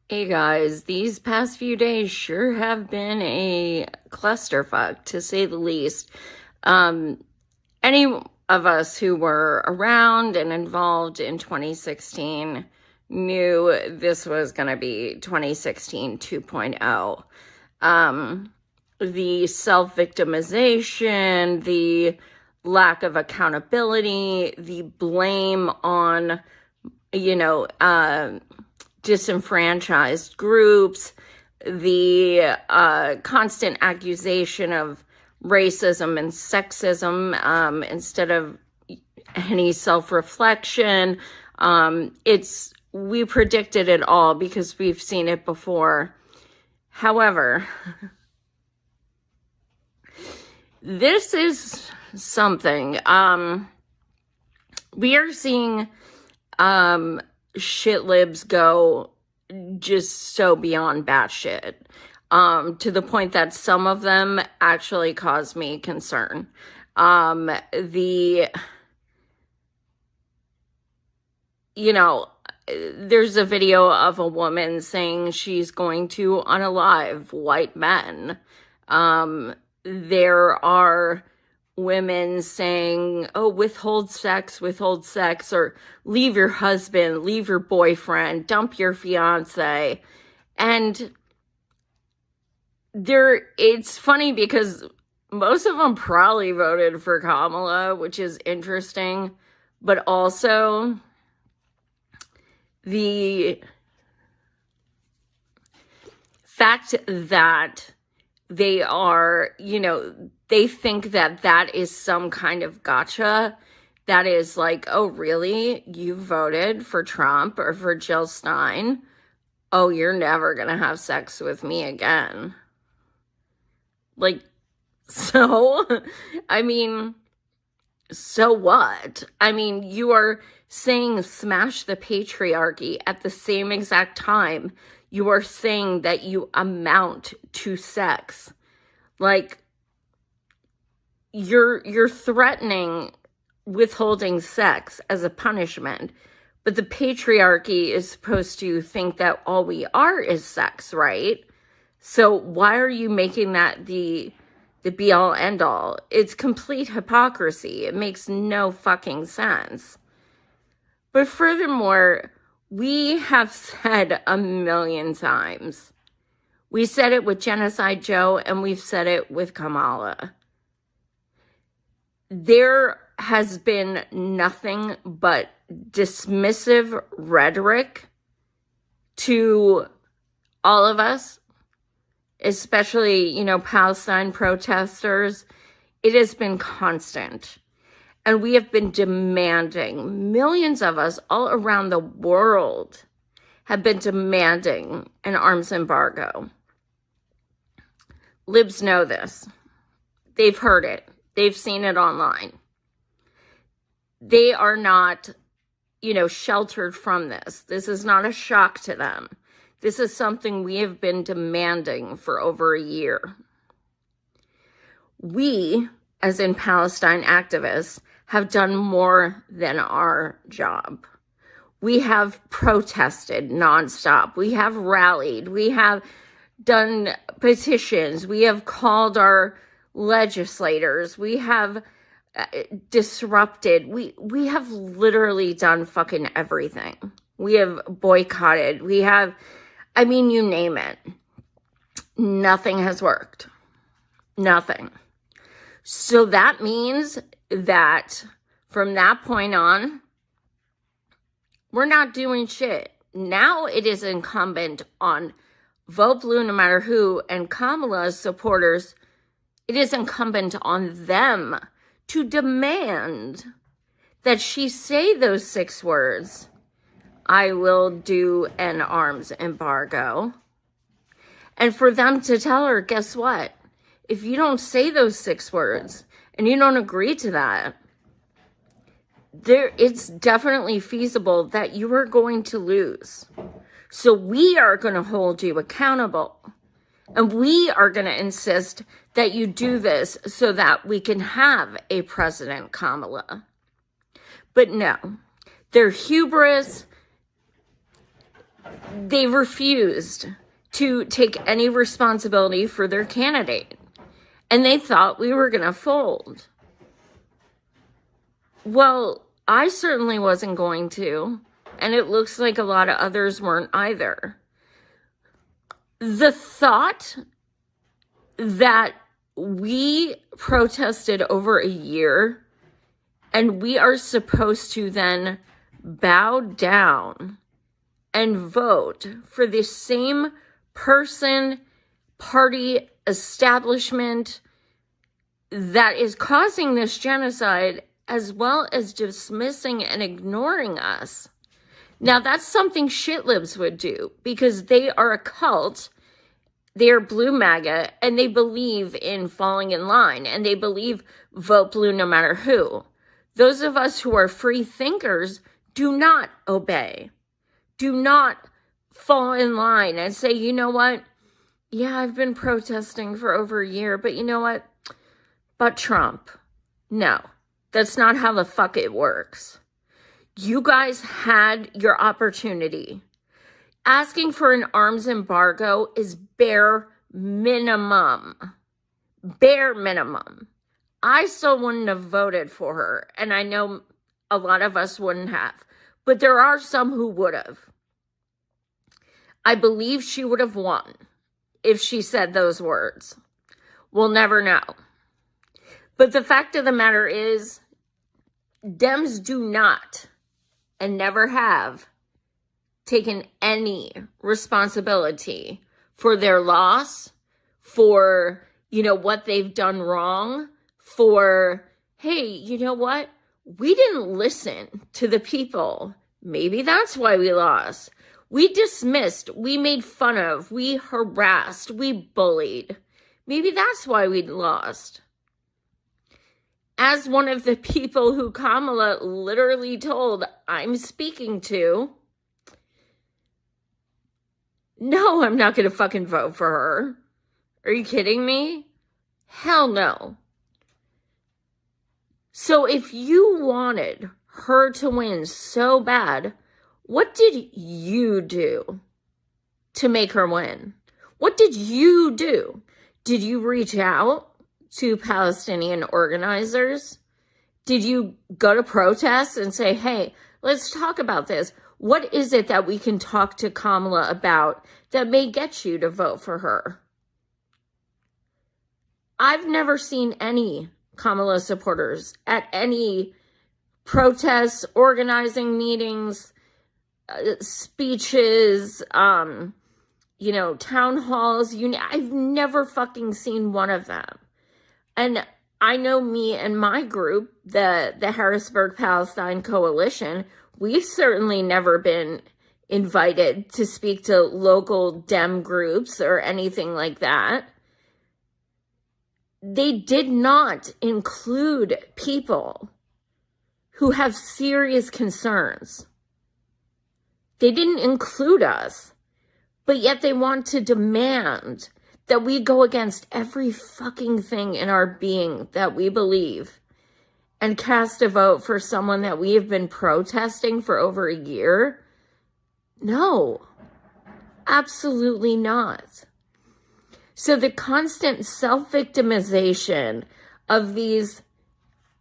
Hey guys, these past few days sure have been a clusterfuck, to say the least. Any of us who were around and involved in 2016 knew this was going to be 2016 2.0. The self-victimization, the lack of accountability, the blame on, disenfranchised groups, the constant accusation of racism and sexism instead of any self-reflection. We predicted it all because we've seen it before. However, this is something. We are seeing shit libs go just so beyond batshit, to the point that some of them actually cause me concern. There's a video of a woman saying she's going to unalive white men. There are women saying, oh, withhold sex, or leave your husband, leave your boyfriend, dump your fiance. And it's funny because most of them probably voted for Kamala, which is interesting, but also the fact that they are, they think that is some kind of gotcha. That is like, oh, really? You voted for Trump or for Jill Stein? Oh, you're never going to have sex with me again. So what? You are saying smash the patriarchy at the same exact time you are saying that you amount to sex. You're threatening withholding sex as a punishment, but the patriarchy is supposed to think that all we are is sex, right? So why are you making that the be-all, end-all? It's complete hypocrisy. It makes no fucking sense. But furthermore, we have said a million times. We said it with Genocide Joe, and we've said it with Kamala. There has been nothing but dismissive rhetoric to all of us, especially, Palestine protesters. It has been constant. And we have been demanding, millions of us all around the world have been demanding an arms embargo. Libs know this. They've heard it. They've seen it online. They are not, sheltered from this. This is not a shock to them. This is something we have been demanding for over a year. We, as in Palestine activists, have done more than our job. We have protested nonstop. We have rallied. We have done petitions. We have called our legislators. We have disrupted. We have literally done fucking everything. We have boycotted. We have, you name it. Nothing has worked. Nothing. So that means that from that point on, we're not doing shit. Now it is incumbent on Vote Blue no matter who and Kamala's supporters. It is incumbent on them to demand that she say those 6 words. I will do an arms embargo. And for them to tell her, guess what? If you don't say those 6 words and you don't agree to that, it's definitely feasible that you are going to lose. So we are going to hold you accountable. And we are going to insist that you do this so that we can have a President Kamala. But no, their hubris they refused to take any responsibility for their candidate. And they thought we were going to fold. Well, I certainly wasn't going to. And it looks like a lot of others weren't either. The thought that we protested over a year and we are supposed to then bow down and vote for the same person, party, establishment that is causing this genocide, as well as dismissing and ignoring us. Now, that's something shitlibs would do, because they are a cult. They are blue MAGA, and they believe in falling in line, and they believe vote blue no matter who. Those of us who are free thinkers do not obey. Do not fall in line and say, you know what? Yeah, I've been protesting for over a year, but you know what? But Trump. No, that's not how the fuck it works. You guys had your opportunity. Asking for an arms embargo is bare minimum. Bare minimum. I still wouldn't have voted for her, and I know a lot of us wouldn't have, but there are some who would have. I believe she would have won if she said those words. We'll never know. But the fact of the matter is, Dems do not, and never have, taken any responsibility for their loss, for, what they've done wrong, for, hey, you know what? We didn't listen to the people. Maybe that's why we lost. We dismissed, we made fun of, we harassed, we bullied. Maybe that's why we lost. As one of the people who Kamala literally told I'm speaking to, no, I'm not going to fucking vote for her. Are you kidding me? Hell no. So if you wanted her to win so bad, what did you do to make her win? What did you do? Did you reach out to Palestinian organizers? Did you go to protests and say, hey, let's talk about this? What is it that we can talk to Kamala about that may get you to vote for her? I've never seen any Kamala supporters at any protests, organizing meetings, speeches, town halls. I've never fucking seen one of them. And I know me and my group, the Harrisburg Palestine Coalition, we've certainly never been invited to speak to local Dem groups or anything like that. They did not include people who have serious concerns. They didn't include us, but yet they want to demand that we go against every fucking thing in our being that we believe and cast a vote for someone that we have been protesting for over a year? No, absolutely not. So the constant self-victimization of these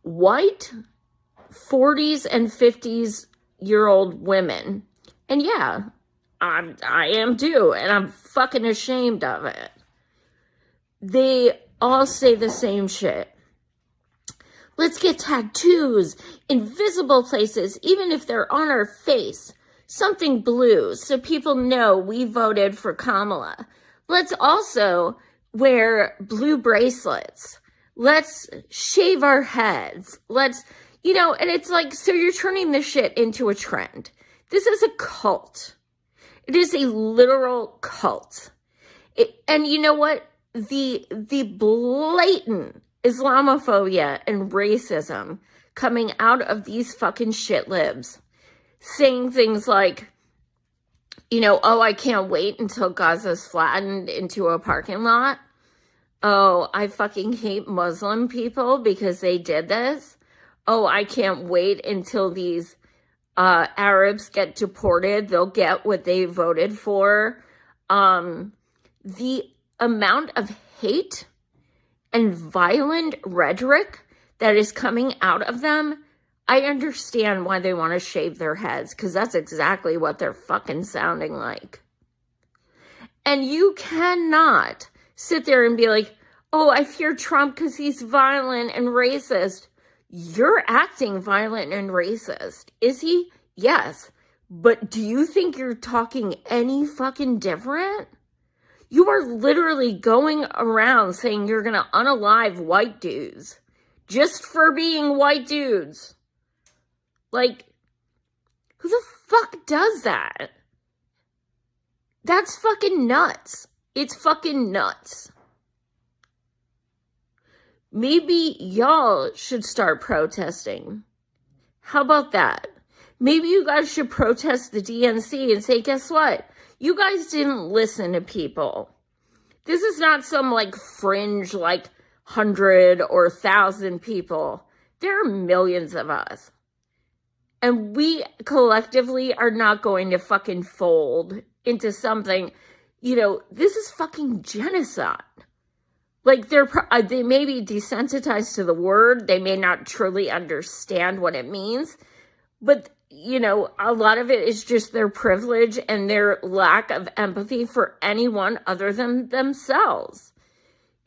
white 40s and 50s-year-old women, and yeah, I am too, and I'm fucking ashamed of it. They all say the same shit. Let's get tattoos in visible places, even if they're on our face. Something blue, so people know we voted for Kamala. Let's also wear blue bracelets. Let's shave our heads. Let's, and it's like, so you're turning this shit into a trend. This is a cult. It is a literal cult. And you know what? The blatant Islamophobia and racism coming out of these fucking shit libs, saying things like, oh, I can't wait until Gaza's flattened into a parking lot. Oh, I fucking hate Muslim people because they did this. Oh, I can't wait until these Arabs get deported, they'll get what they voted for. The amount of hate and violent rhetoric that is coming out of them, I understand why they want to shave their heads, because that's exactly what they're fucking sounding like. And you cannot sit there and be like, oh, I fear Trump because he's violent and racist. You're acting violent and racist. Is he? Yes. But do you think you're talking any fucking different? You are literally going around saying you're going to unalive white dudes just for being white dudes. Like, who the fuck does that? That's fucking nuts. It's fucking nuts. Maybe y'all should start protesting. How about that? Maybe you guys should protest the DNC and say, guess what? You guys didn't listen to people. This is not some like fringe, like 100 or 1,000 people. There are millions of us. And we collectively are not going to fucking fold into something, this is fucking genocide. Like, they may be desensitized to the word. They may not truly understand what it means. But, a lot of it is just their privilege and their lack of empathy for anyone other than themselves.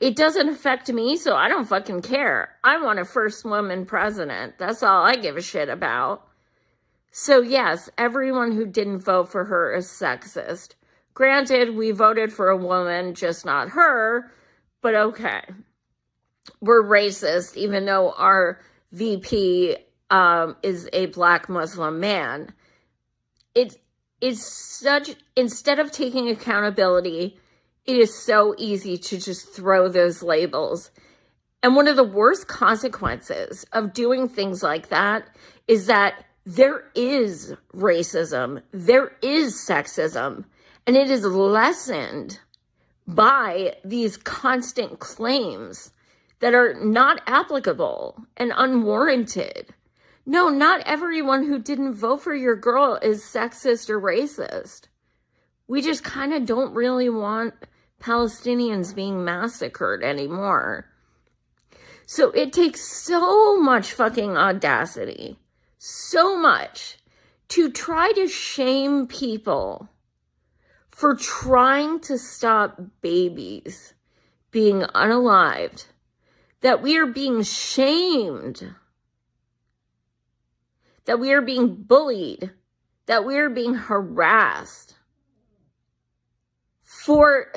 It doesn't affect me, so I don't fucking care. I want a first woman president. That's all I give a shit about. So, yes, everyone who didn't vote for her is sexist. Granted, we voted for a woman, just not her. But okay, we're racist, even though our VP is a black Muslim man. Instead of taking accountability, it is so easy to just throw those labels. And one of the worst consequences of doing things like that is that there is racism, there is sexism, and it is lessened by these constant claims that are not applicable and unwarranted. No, not everyone who didn't vote for your girl is sexist or racist. We just kind of don't really want Palestinians being massacred anymore. So it takes so much fucking audacity, so much, to try to shame people for trying to stop babies being unalived, that we are being shamed, that we are being bullied, that we are being harassed for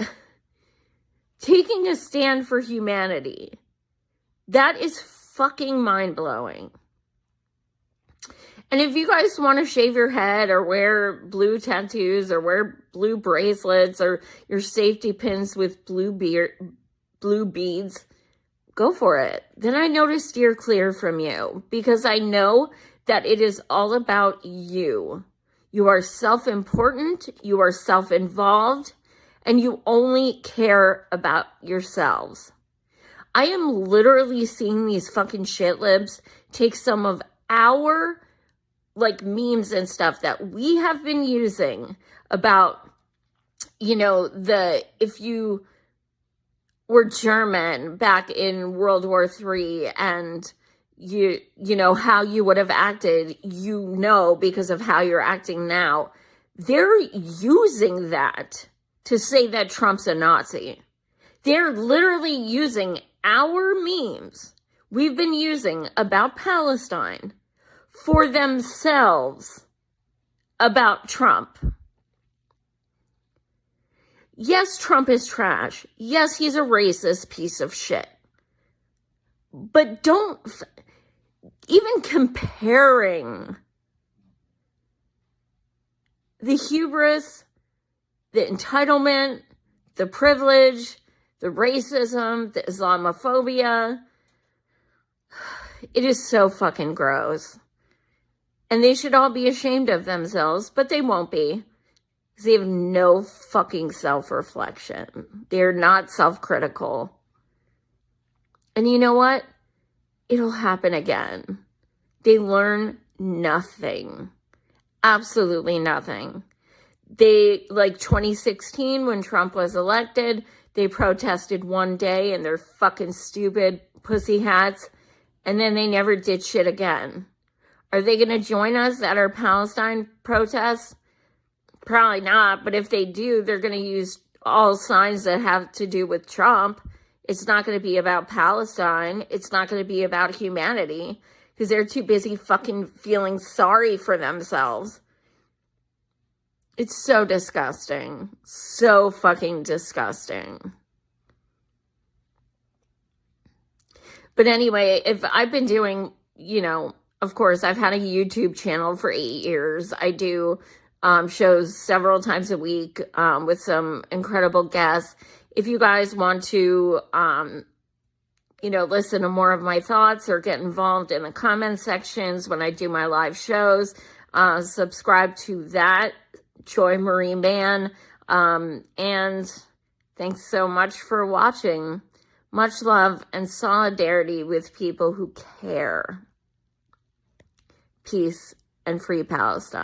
taking a stand for humanity. That is fucking mind-blowing. And if you guys want to shave your head or wear blue tattoos or wear blue bracelets or your safety pins with blue beads, go for it. Then I know to steer clear from you, because I know that it is all about you. You are self-important, you are self-involved, and you only care about yourselves. I am literally seeing these fucking shitlibs take some of our memes and stuff that we have been using about, if you were German back in World War III and you know how you would have acted, because of how you're acting now. They're using that to say that Trump's a Nazi. They're literally using our memes we've been using about Palestine for themselves about Trump. Yes, Trump is trash. Yes, he's a racist piece of shit. But don't, even comparing the hubris, the entitlement, the privilege, the racism, the Islamophobia, it is so fucking gross. And they should all be ashamed of themselves, but they won't be. Because they have no fucking self-reflection. They're not self-critical. And you know what? It'll happen again. They learn nothing. Absolutely nothing. They, like 2016 when Trump was elected, they protested one day in their fucking stupid pussy hats, and then they never did shit again. Are they going to join us at our Palestine protests? Probably not, but if they do, they're going to use all signs that have to do with Trump. It's not going to be about Palestine. It's not going to be about humanity, because they're too busy fucking feeling sorry for themselves. It's so disgusting. So fucking disgusting. But anyway, if I've been doing, of course, I've had a YouTube channel for 8 years. I do shows several times a week with some incredible guests. If you guys want to, listen to more of my thoughts or get involved in the comment sections when I do my live shows, subscribe to that, Joy Marie Mann. And thanks so much for watching. Much love and solidarity with people who care. Peace and free Palestine.